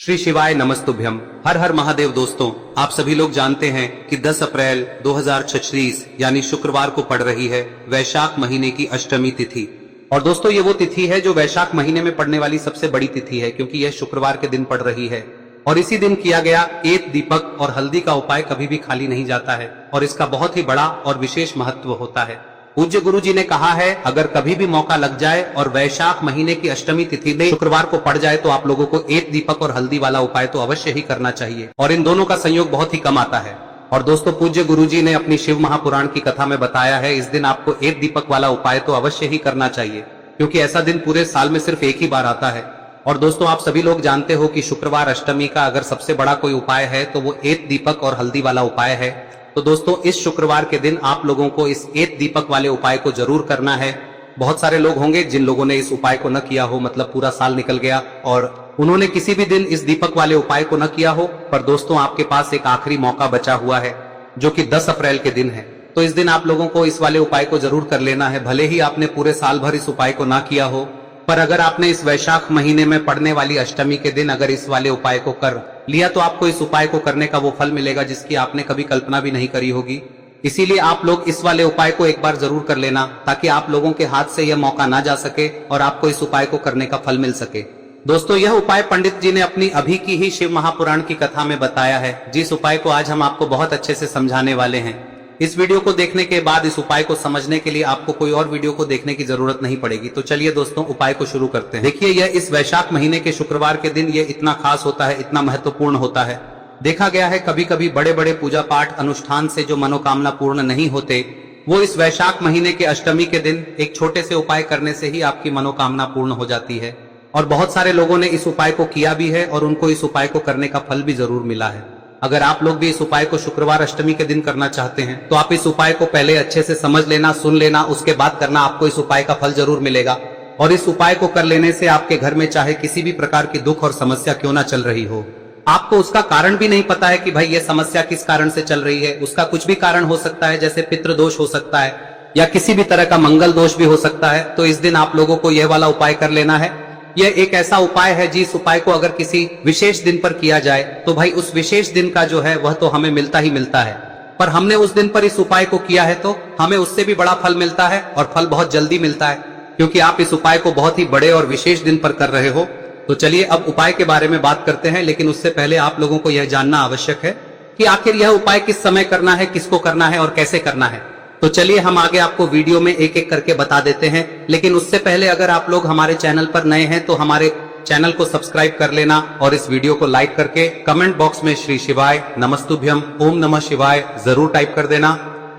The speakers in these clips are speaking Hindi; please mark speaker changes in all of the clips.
Speaker 1: श्री शिवाय नमस्तुभ्यम। हर हर महादेव। दोस्तों, आप सभी लोग जानते हैं कि 10 अप्रैल 2036 यानी शुक्रवार को पड़ रही है वैशाख महीने की अष्टमी तिथि। और दोस्तों, ये वो तिथि है जो वैशाख महीने में पड़ने वाली सबसे बड़ी तिथि है, क्योंकि यह शुक्रवार के दिन पड़ रही है। और इसी दिन किया गया एक दीपक और हल्दी का उपाय कभी भी खाली नहीं जाता है और इसका बहुत ही बड़ा और विशेष महत्व होता है। पूज्य गुरु जी ने कहा है, अगर कभी भी मौका लग जाए और वैशाख महीने की अष्टमी तिथि में शुक्रवार को पड़ जाए तो आप लोगों को एक दीपक और हल्दी वाला उपाय तो अवश्य ही करना चाहिए। और इन दोनों का संयोग बहुत ही कम आता है। और दोस्तों, पूज्य गुरु जी ने अपनी शिव महापुराण की कथा में बताया है, इस दिन आपको एक दीपक वाला उपाय तो अवश्य ही करना चाहिए, क्योंकि ऐसा दिन पूरे साल में सिर्फ एक ही बार आता है। और दोस्तों, आप सभी लोग जानते हो कि शुक्रवार अष्टमी का अगर सबसे बड़ा कोई उपाय है तो वो एक दीपक और हल्दी वाला उपाय है। तो दोस्तों, इस शुक्रवार के दिन आप लोगों को इस एक दीपक वाले उपाय को जरूर करना है। बहुत सारे लोग होंगे जिन लोगों ने इस उपाय को न किया हो, मतलब पूरा साल निकल गया और उन्होंने किसी भी दिन इस दीपक वाले उपाय को न किया हो। पर दोस्तों, आपके पास एक आखिरी मौका बचा हुआ है जो कि 10 अप्रैल के दिन है। तो इस दिन आप लोगों को इस वाले उपाय को जरूर कर लेना है। भले ही आपने पूरे साल भर इस उपाय को ना किया हो, पर अगर आपने इस वैशाख महीने में पड़ने वाली अष्टमी के दिन अगर इस वाले उपाय को कर लिया तो आपको इस उपाय को करने का वो फल मिलेगा जिसकी आपने कभी कल्पना भी नहीं करी होगी। इसीलिए आप लोग इस वाले उपाय को एक बार जरूर कर लेना, ताकि आप लोगों के हाथ से यह मौका ना जा सके और आपको इस उपाय को करने का फल मिल सके। दोस्तों, यह उपाय पंडित जी ने अपनी अभी की ही शिव महापुराण की कथा में बताया है, जिस उपाय को आज हम आपको बहुत अच्छे से समझाने वाले हैं। इस वीडियो को देखने के बाद इस उपाय को समझने के लिए आपको कोई और वीडियो को देखने की जरूरत नहीं पड़ेगी। तो चलिए दोस्तों, उपाय को शुरू करते हैं। देखिए, यह इस वैशाख महीने के शुक्रवार के दिन ये इतना खास होता है, इतना महत्वपूर्ण होता है। देखा गया है कभी कभी बड़े बड़े पूजा पाठ अनुष्ठान से जो मनोकामना पूर्ण नहीं होते, वो इस वैशाख महीने के अष्टमी के दिन एक छोटे से उपाय करने से ही आपकी मनोकामना पूर्ण हो जाती है। और बहुत सारे लोगों ने इस उपाय को किया भी है और उनको इस उपाय को करने का फल भी जरूर मिला है। अगर आप लोग भी इस उपाय को शुक्रवार अष्टमी के दिन करना चाहते हैं तो आप इस उपाय को पहले अच्छे से समझ लेना, सुन लेना, उसके बाद करना। आपको इस उपाय का फल जरूर मिलेगा। और इस उपाय को कर लेने से आपके घर में चाहे किसी भी प्रकार की दुख और समस्या क्यों ना चल रही हो, आपको उसका कारण भी नहीं पता है कि भाई ये समस्या किस कारण से चल रही है, उसका कुछ भी कारण हो सकता है, जैसे पितृदोष हो सकता है या किसी भी तरह का मंगल दोष भी हो सकता है। तो इस दिन आप लोगों को यह वाला उपाय कर लेना है। यह एक ऐसा उपाय है जिस उपाय को अगर किसी विशेष दिन पर किया जाए तो भाई उस विशेष दिन का जो है वह तो हमें मिलता ही मिलता है। पर हमने उस दिन पर इस उपाय को किया है तो हमें उससे भी बड़ा फल मिलता है, और फल बहुत जल्दी मिलता है, क्योंकि आप इस उपाय को बहुत ही बड़े और विशेष दिन पर कर रहे हो। तो चलिए अब उपाय के बारे में बात करते हैं, लेकिन उससे पहले आप लोगों को यह जानना आवश्यक है कि आखिर यह उपाय किस समय करना है, किसको करना है और कैसे करना है। तो चलिए हम आगे आपको वीडियो में एक एक करके बता देते हैं। लेकिन उससे पहले अगर आप लोग हमारे चैनल पर नए हैं तो हमारे चैनल को सब्सक्राइब कर लेना और इस वीडियो को लाइक करके कमेंट बॉक्स में श्री शिवाय नमस्तुभ्यम ओम नमः शिवाय जरूर टाइप कर देना।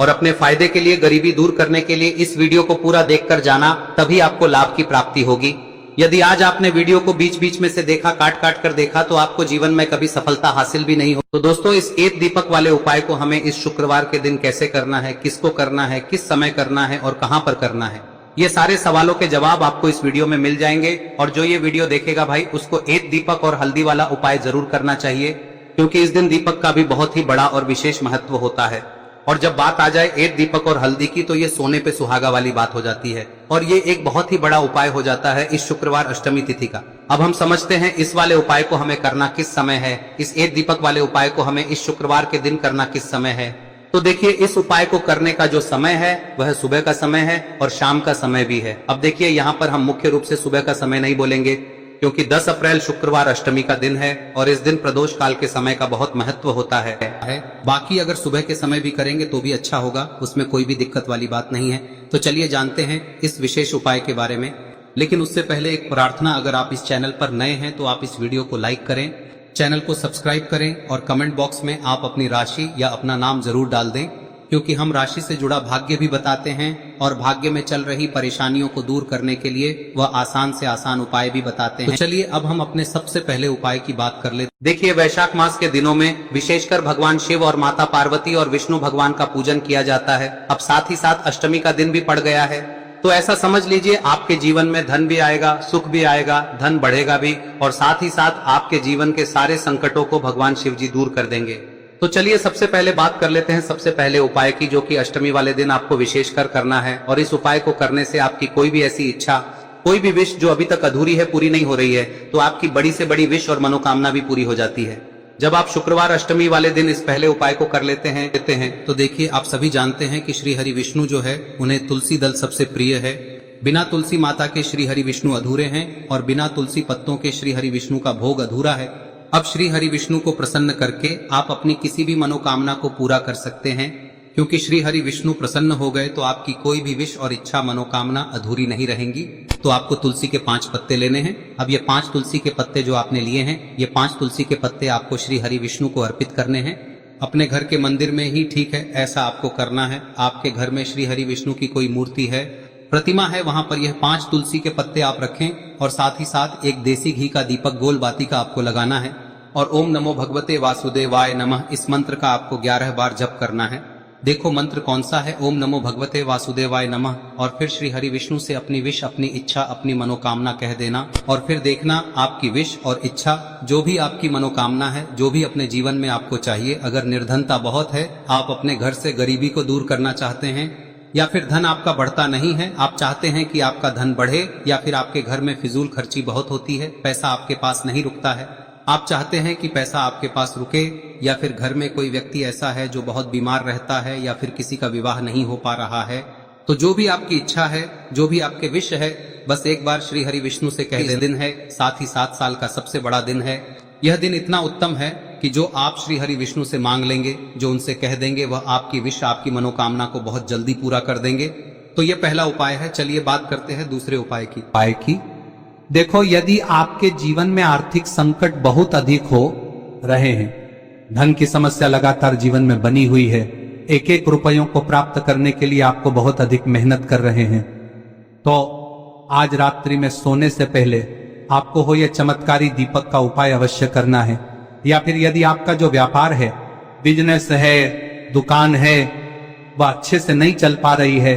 Speaker 1: और अपने फायदे के लिए, गरीबी दूर करने के लिए इस वीडियो को पूरा देखकर जाना, तभी आपको लाभ की प्राप्ति होगी। यदि आज आपने वीडियो को बीच बीच में से देखा, काट काट कर देखा, तो आपको जीवन में कभी सफलता हासिल भी नहीं हो। तो दोस्तों, इस एक दीपक वाले उपाय को हमें इस शुक्रवार के दिन कैसे करना है, किसको करना है, किस समय करना है और कहां पर करना है, ये सारे सवालों के जवाब आपको इस वीडियो में मिल जाएंगे। और जो ये वीडियो देखेगा भाई, उसको एक दीपक और हल्दी वाला उपाय जरूर करना चाहिए, क्योंकि इस दिन दीपक का भी बहुत ही बड़ा और विशेष महत्व होता है। और जब बात आ जाए एक दीपक और हल्दी की, तो ये सोने पे सुहागा वाली बात हो जाती है और ये एक बहुत ही बड़ा उपाय हो जाता है इस शुक्रवार अष्टमी तिथि का। अब हम समझते हैं इस वाले उपाय को हमें करना किस समय है, इस एक दीपक वाले उपाय को हमें इस शुक्रवार के दिन करना किस समय है। तो देखिए, इस उपाय को करने का जो समय है वह सुबह का समय है और शाम का समय भी है। अब देखिए, यहाँ पर हम मुख्य रूप से सुबह का समय नहीं बोलेंगे, क्योंकि 10 अप्रैल शुक्रवार अष्टमी का दिन है और इस दिन प्रदोष काल के समय का बहुत महत्व होता है। बाकी अगर सुबह के समय भी करेंगे तो भी अच्छा होगा, उसमें कोई भी दिक्कत वाली बात नहीं है। तो चलिए जानते हैं इस विशेष उपाय के बारे में। लेकिन उससे पहले एक प्रार्थना, अगर आप इस चैनल पर नए हैं तो आप इस वीडियो को लाइक करें, चैनल को सब्सक्राइब करें और कमेंट बॉक्स में आप अपनी राशि या अपना नाम जरूर डाल दें, क्योंकि हम राशि से जुड़ा भाग्य भी बताते हैं और भाग्य में चल रही परेशानियों को दूर करने के लिए वह आसान से आसान उपाय भी बताते हैं। तो चलिए अब हम अपने सबसे पहले उपाय की बात कर लेते। देखिए, वैशाख मास के दिनों में विशेषकर भगवान शिव और माता पार्वती और विष्णु भगवान का पूजन किया जाता है। अब साथ ही साथ अष्टमी का दिन भी पड़ गया है, तो ऐसा समझ लीजिए आपके जीवन में धन भी आएगा, सुख भी आएगा, धन बढ़ेगा भी, और साथ ही साथ आपके जीवन के सारे संकटों को भगवान शिव जी दूर कर देंगे। तो चलिए सबसे पहले बात कर लेते हैं सबसे पहले उपाय की, जो कि अष्टमी वाले दिन आपको विशेषकर करना है। और इस उपाय को करने से आपकी कोई भी ऐसी इच्छा कोई भी विश जो अभी तक अधूरी है, पूरी नहीं हो रही है, तो आपकी बड़ी से बड़ी विश और मनोकामना भी पूरी हो जाती है। जब आप शुक्रवार अष्टमी वाले दिन इस पहले उपाय को कर लेते हैं तो देखिए, आप सभी जानते हैं कि श्री हरि विष्णु जो है, उन्हें तुलसी दल सबसे प्रिय है। बिना तुलसी माता के श्री हरि विष्णु अधूरे हैं और बिना तुलसी पत्तों के श्री हरि विष्णु का भोग अधूरा है। अब श्री हरि विष्णु को प्रसन्न करके आप अपनी किसी भी मनोकामना को पूरा कर सकते हैं, क्योंकि श्री हरि विष्णु प्रसन्न हो गए तो आपकी कोई भी विश और इच्छा मनोकामना अधूरी नहीं रहेंगी। तो आपको तुलसी के 5 पत्ते लेने हैं। अब ये 5 तुलसी के पत्ते जो आपने लिए हैं, ये 5 तुलसी के पत्ते आपको श्री हरि विष्णु को अर्पित करने हैं। अपने घर के मंदिर में ही ठीक है, ऐसा आपको करना है। आपके घर में श्री हरि विष्णु की कोई मूर्ति है, प्रतिमा है, वहां पर यह 5 तुलसी के पत्ते आप रखें और साथ ही साथ एक देसी घी का दीपक गोल बाती का आपको लगाना है और ओम नमो भगवते वासुदेवाय नमः इस मंत्र का आपको 11 बार जप करना है। देखो मंत्र कौन सा है, ओम नमो भगवते वासुदेवाय नमः, और फिर श्री हरि विष्णु से अपनी विश, अपनी इच्छा, अपनी मनोकामना कह देना और फिर देखना आपकी विश और इच्छा, जो भी आपकी मनोकामना है, जो भी अपने जीवन में आपको चाहिए। अगर निर्धनता बहुत है, आप अपने घर से गरीबी को दूर करना चाहते हैं, या फिर धन आपका बढ़ता नहीं है, आप चाहते हैं कि आपका धन बढ़े, या फिर आपके घर में फिजूल खर्ची बहुत होती है, पैसा आपके पास नहीं रुकता है, आप चाहते हैं कि पैसा आपके पास रुके, या फिर घर में कोई व्यक्ति ऐसा है जो बहुत बीमार रहता है, या फिर किसी का विवाह नहीं हो पा रहा है, तो जो भी आपकी इच्छा है, जो भी आपके विश है, बस एक बार श्री हरि विष्णु से कह दे। दिन है, साथ ही 7 साल का सबसे बड़ा दिन है। यह दिन इतना उत्तम है कि जो आप श्री हरि विष्णु से मांग लेंगे, जो उनसे कह देंगे, वह आपकी विश, आपकी मनोकामना को बहुत जल्दी पूरा कर देंगे। तो यह पहला उपाय है। चलिए बात करते हैं दूसरे उपाय की।
Speaker 2: देखो, यदि आपके जीवन में आर्थिक संकट बहुत अधिक हो रहे हैं, धन की समस्या लगातार जीवन में बनी हुई है, एक एक रुपयों को प्राप्त करने के लिए आपको बहुत अधिक मेहनत कर रहे हैं, तो आज रात्रि में सोने से पहले आपको हो यह चमत्कारी दीपक का उपाय अवश्य करना है। या फिर यदि आपका जो व्यापार है, बिजनेस है, दुकान है, वह अच्छे से नहीं चल पा रही है,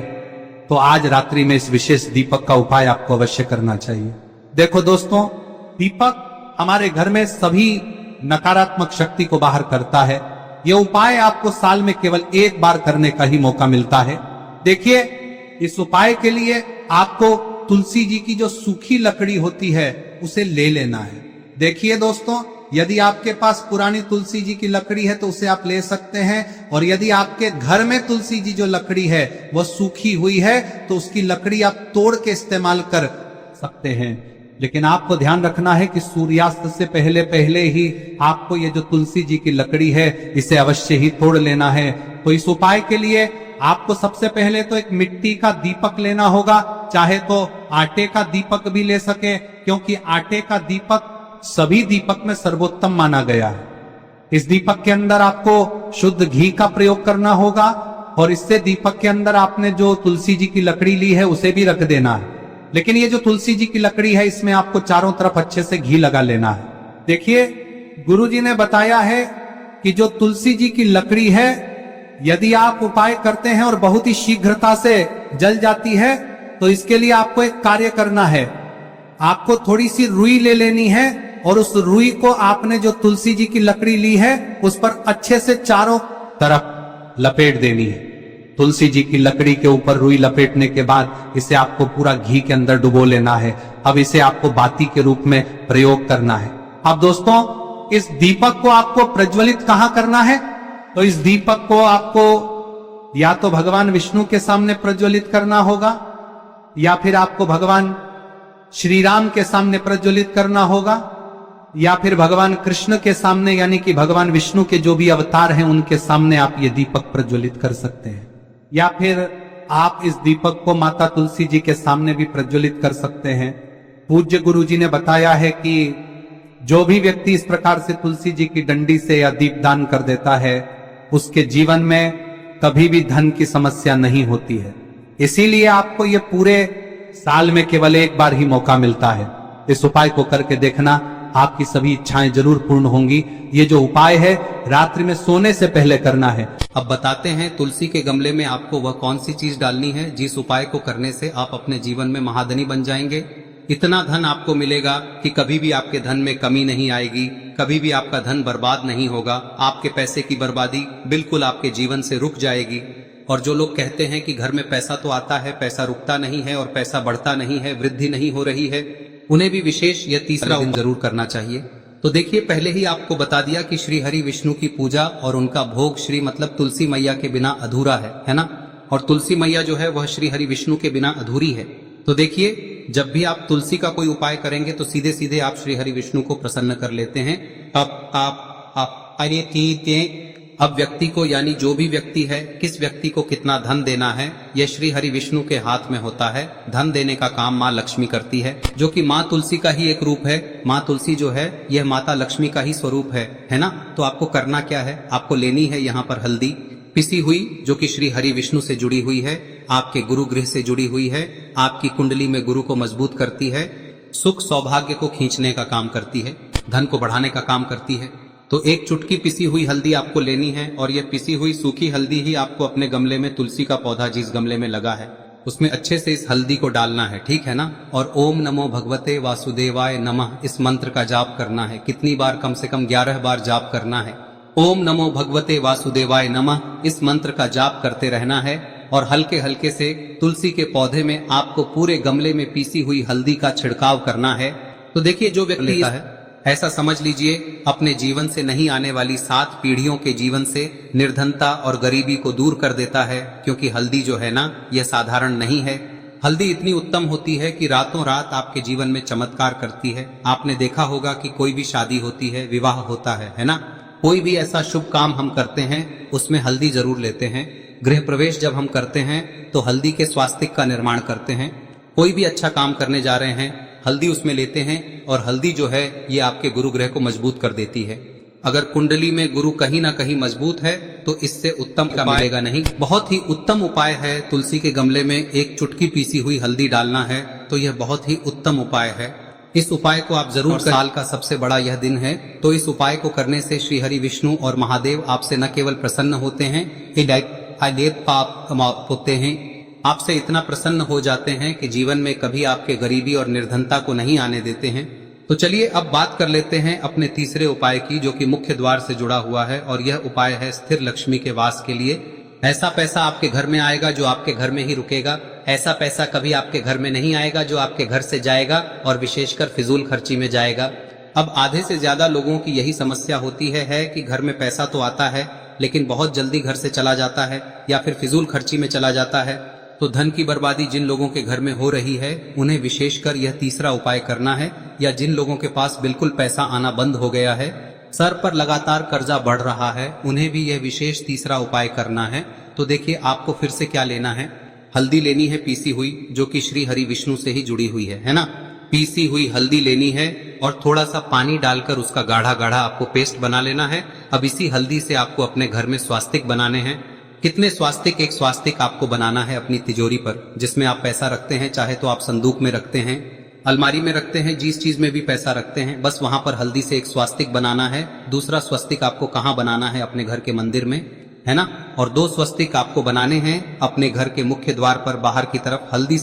Speaker 2: तो आज रात्रि में इस विशेष दीपक का उपाय आपको अवश्य करना चाहिए। देखो दोस्तों, दीपक हमारे घर में सभी नकारात्मक शक्ति को बाहर करता है। यह उपाय आपको साल में केवल 1 बार करने का ही मौका मिलता है। देखिए, इस उपाय के लिए आपको तुलसी जी की जो सूखी लकड़ी होती है उसे ले लेना है। देखिए दोस्तों, यदि आपके पास पुरानी तुलसी जी की लकड़ी है तो उसे आप ले सकते हैं, और यदि आपके घर में तुलसी जी जो लकड़ी है वह सूखी हुई है तो उसकी लकड़ी आप तोड़ के इस्तेमाल कर सकते हैं। लेकिन आपको ध्यान रखना है कि सूर्यास्त से पहले पहले ही आपको ये जो तुलसी जी की लकड़ी है इसे अवश्य ही तोड़ लेना है। तो इस उपाय के लिए आपको सबसे पहले तो एक मिट्टी का दीपक लेना होगा, चाहे तो आटे का दीपक भी ले सके, क्योंकि आटे का दीपक सभी दीपक में सर्वोत्तम माना गया है। इस दीपक के अंदर आपको शुद्ध घी का प्रयोग करना होगा, और इससे दीपक के अंदर आपने जो तुलसी जी की लकड़ी ली है उसे भी रख देना है। लेकिन ये जो तुलसी जी की लकड़ी है, इसमें आपको चारों तरफ अच्छे से घी लगा लेना है। देखिए, गुरुजी ने बताया है कि जो तुलसी जी की लकड़ी है, यदि आप उपाय करते हैं और बहुत ही शीघ्रता से जल जाती है, तो इसके लिए आपको एक कार्य करना है। आपको थोड़ी सी रुई ले लेनी है और उस रुई को आपने जो तुलसी जी की लकड़ी ली है उस पर अच्छे से चारों तरफ लपेट देनी है। तुलसी जी की लकड़ी के ऊपर रुई लपेटने के बाद इसे आपको पूरा घी के अंदर डुबो लेना है। अब इसे आपको बाती के रूप में प्रयोग करना है। अब दोस्तों, इस दीपक को आपको प्रज्वलित कहां करना है? तो इस दीपक को आपको या तो भगवान विष्णु के सामने प्रज्वलित करना होगा, या फिर आपको भगवान श्री राम के सामने प्रज्वलित करना होगा, या फिर भगवान कृष्ण के सामने, यानी कि भगवान विष्णु के जो भी अवतार हैं उनके सामने आप ये दीपक प्रज्वलित कर सकते हैं। या फिर आप इस दीपक को माता तुलसी जी के सामने भी प्रज्वलित कर सकते हैं। पूज्य गुरु जी ने बताया है कि जो भी व्यक्ति इस प्रकार से तुलसी जी की डंडी से या दीपदान कर देता है, उसके जीवन में कभी भी धन की समस्या नहीं होती है। इसीलिए आपको ये पूरे साल में केवल 1 बार ही मौका मिलता है। इस उपाय को करके देखना, आपकी सभी इच्छाएं जरूर पूर्ण होंगी। ये जो उपाय है रात्रि में सोने से पहले करना है।
Speaker 1: अब बताते हैं तुलसी के गमले में आपको वह कौन सी चीज डालनी है जिस उपाय को करने से आप अपने जीवन में महाधनी बन जाएंगे। इतना धन आपको मिलेगा कि कभी भी आपके धन में कमी नहीं आएगी, कभी भी आपका धन बर्बाद नहीं होगा। आपके पैसे की बर्बादी बिल्कुल आपके जीवन से रुक जाएगी। और जो लोग कहते हैं कि घर में पैसा तो आता है, पैसा रुकता नहीं है और पैसा बढ़ता नहीं है, वृद्धि नहीं हो रही है, उन्हें भी विशेष यह तीसरा दिन जरूर करना चाहिए। तो देखिए, पहले ही आपको बता दिया कि श्री हरि विष्णु की पूजा और उनका भोग श्री मतलब तुलसी मैया के बिना अधूरा है ना। और तुलसी मैया जो है वह श्री हरि विष्णु के बिना अधूरी है। तो देखिए, जब भी आप तुलसी का कोई उपाय करेंगे तो सीधे सीधे आप श्री हरि विष्णु को प्रसन्न कर लेते हैं। अब व्यक्ति को, यानी जो भी व्यक्ति है, किस व्यक्ति को कितना धन देना है, यह श्री हरि विष्णु के हाथ में होता है। धन देने का काम माँ लक्ष्मी करती है, जो कि माँ तुलसी का ही एक रूप है। माँ तुलसी जो है यह माता लक्ष्मी का ही स्वरूप है ना। तो आपको करना क्या है, आपको लेनी है यहाँ पर हल्दी पिसी हुई, जो कि श्री हरि विष्णु से जुड़ी हुई है, आपके गुरु गृह से जुड़ी हुई है, आपकी कुंडली में गुरु को मजबूत करती है, सुख सौभाग्य को खींचने का काम करती है, धन को बढ़ाने का काम करती है। तो एक चुटकी पिसी हुई हल्दी आपको लेनी है और यह पिसी हुई सूखी हल्दी ही आपको अपने गमले में, तुलसी का पौधा जिस गमले में लगा है उसमें अच्छे से इस हल्दी को डालना है, ठीक है ना। और ओम नमो भगवते वासुदेवाय नमः इस मंत्र का जाप करना है। कितनी बार? कम से कम 11 बार जाप करना है। ओम नमो भगवते वासुदेवाय नमः इस मंत्र का जाप करते रहना है और हल्के हल्के से तुलसी के पौधे में आपको पूरे गमले में पीसी हुई हल्दी का छिड़काव करना है। तो देखिए, जो व्यक्ति लेता है, ऐसा समझ लीजिए अपने जीवन से नहीं आने वाली 7 पीढ़ियों के जीवन से निर्धनता और गरीबी को दूर कर देता है। क्योंकि हल्दी जो है ना, यह साधारण नहीं है। हल्दी इतनी उत्तम होती है कि रातों रात आपके जीवन में चमत्कार करती है। आपने देखा होगा कि कोई भी शादी होती है, विवाह होता है ना, कोई भी ऐसा शुभ काम हम करते हैं उसमें हल्दी जरूर लेते हैं। गृह प्रवेश जब हम करते हैं तो हल्दी के स्वास्तिक का निर्माण करते हैं। कोई भी अच्छा काम करने जा रहे हैं, हल्दी उसमें लेते हैं और हल्दी जो है ये आपके गुरु ग्रह को मजबूत कर देती है। अगर कुंडली में गुरु कहीं ना कहीं मजबूत है तो इससे उत्तम का मिलेगा नहीं। बहुत ही उत्तम उपाय है, तुलसी के गमले में एक चुटकी पीसी हुई हल्दी डालना है। तो यह बहुत ही उत्तम उपाय है। इस उपाय को आप जरूर करें। साल का सबसे बड़ा यह दिन है, तो इस उपाय को करने से श्री हरि विष्णु और महादेव आपसे न केवल प्रसन्न होते हैं, पाप होते हैं, आपसे इतना प्रसन्न हो जाते हैं कि जीवन में कभी आपके गरीबी और निर्धनता को नहीं आने देते हैं। तो चलिए अब बात कर लेते हैं अपने तीसरे उपाय की, जो कि मुख्य द्वार से जुड़ा हुआ है। और यह उपाय है स्थिर लक्ष्मी के वास के लिए। ऐसा पैसा आपके घर में आएगा जो आपके घर में ही रुकेगा। ऐसा पैसा कभी आपके घर में नहीं आएगा जो आपके घर से जाएगा और विशेषकर फिजूल खर्ची में जाएगा। अब आधे से ज्यादा लोगों की यही समस्या होती है कि घर में पैसा तो आता है लेकिन बहुत जल्दी घर से चला जाता है या फिर फिजूल खर्ची में चला जाता है। तो धन की बर्बादी जिन लोगों के घर में हो रही है उन्हें विशेषकर यह तीसरा उपाय करना है। या जिन लोगों के पास बिल्कुल पैसा आना बंद हो गया है, सर पर लगातार कर्जा बढ़ रहा है, उन्हें भी यह विशेष तीसरा उपाय करना है। तो देखिए, आपको फिर से क्या लेना है, हल्दी लेनी है पीसी हुई, जो कि श्री हरि विष्णु से ही जुड़ी हुई है ना। पीसी हुई हल्दी लेनी है और थोड़ा सा पानी डालकर उसका गाढ़ा गाढ़ा आपको पेस्ट बना लेना है। अब इसी हल्दी से आपको अपने घर में स्वास्तिक बनाने हैं। कितने स्वास्तिक? एक स्वास्तिक आपको बनाना है अपनी तिजोरी पर, जिसमें आप पैसा रखते हैं। चाहे तो आप संदूक में रखते हैं, अलमारी में रखते हैं, जिस चीज में भी पैसा रखते हैं, बस वहां पर हल्दी से एक स्वास्तिक बनाना है। दूसरा स्वस्तिक आपको कहाँ बनाना है? अपने घर के मंदिर में, है ना। और 2 स्वस्तिक आपको बनाने हैं अपने घर के मुख्य द्वार पर बाहर की तरफ। हल्दी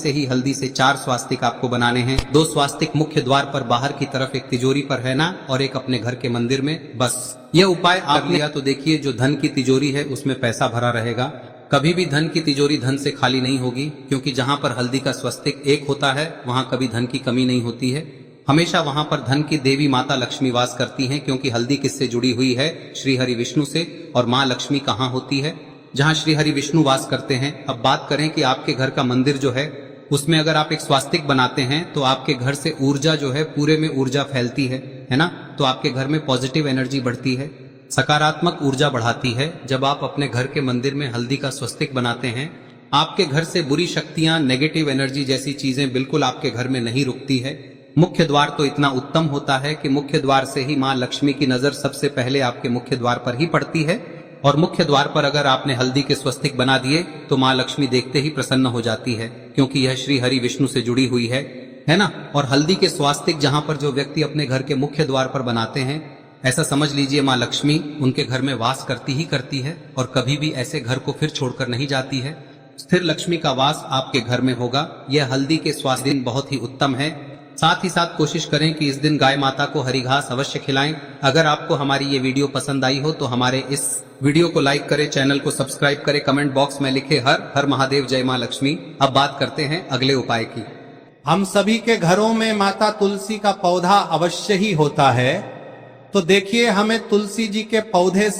Speaker 1: से 4 स्वास्तिक आपको बनाने हैं। 2 स्वास्तिक मुख्य द्वार पर बाहर की तरफ, एक तिजोरी पर, है ना, और एक अपने घर के मंदिर में। बस यह उपाय आप लिया तो देखिए, जो धन की तिजोरी है उसमें पैसा भरा रहेगा। कभी भी धन की तिजोरी धन से खाली नहीं होगी, क्योंकि जहां पर हल्दी का स्वस्तिक एक होता है वहां कभी धन की कमी नहीं होती है। हमेशा वहां पर धन की देवी माता लक्ष्मी वास करती हैं, क्योंकि हल्दी किससे जुड़ी हुई है? श्री हरि विष्णु से। और माँ लक्ष्मी कहाँ होती है? जहाँ श्री हरि विष्णु वास करते हैं। अब बात करें कि आपके घर का मंदिर जो है उसमें अगर आप एक स्वास्तिक बनाते हैं तो आपके घर से ऊर्जा जो है, पूरे में ऊर्जा फैलती है ना। तो आपके घर में पॉजिटिव एनर्जी बढ़ती है, सकारात्मक ऊर्जा बढ़ाती है। जब आप अपने घर के मंदिर में हल्दी का स्वस्तिक बनाते हैं, आपके घर से बुरी शक्तियां, नेगेटिव एनर्जी जैसी चीजें बिल्कुल आपके घर में नहीं रुकती है। मुख्य द्वार तो इतना उत्तम होता है कि मुख्य द्वार से ही माँ लक्ष्मी की नजर सबसे पहले आपके मुख्य द्वार पर ही पड़ती है। और मुख्य द्वार पर अगर आपने हल्दी के स्वस्तिक बना दिए तो माँ लक्ष्मी देखते ही प्रसन्न हो जाती है, क्योंकि यह श्री हरि विष्णु से जुड़ी हुई है ना। और हल्दी के स्वास्तिक जहां पर जो व्यक्ति अपने घर के मुख्य द्वार पर बनाते हैं, ऐसा समझ लीजिए माँ लक्ष्मी उनके घर में वास करती ही करती है और कभी भी ऐसे घर को फिर छोड़कर नहीं जाती है। स्थिर लक्ष्मी का वास आपके घर में होगा। यह हल्दी के स्वास्थ्य दिन बहुत ही उत्तम है। साथ ही साथ कोशिश करें कि इस दिन गाय माता को हरी घास अवश्य खिलाएं। अगर आपको हमारी ये वीडियो पसंद आई हो तो हमारे इस वीडियो को लाइक करें, चैनल को सब्सक्राइब करें, कमेंट बॉक्स में लिखे हर हर महादेव, जय मां लक्ष्मी। अब बात करते हैं अगले उपाय की।
Speaker 2: हम सभी के घरों में माता तुलसी का पौधा अवश्य ही होता है, तो देखिए हमें तुलसी जी के पौधे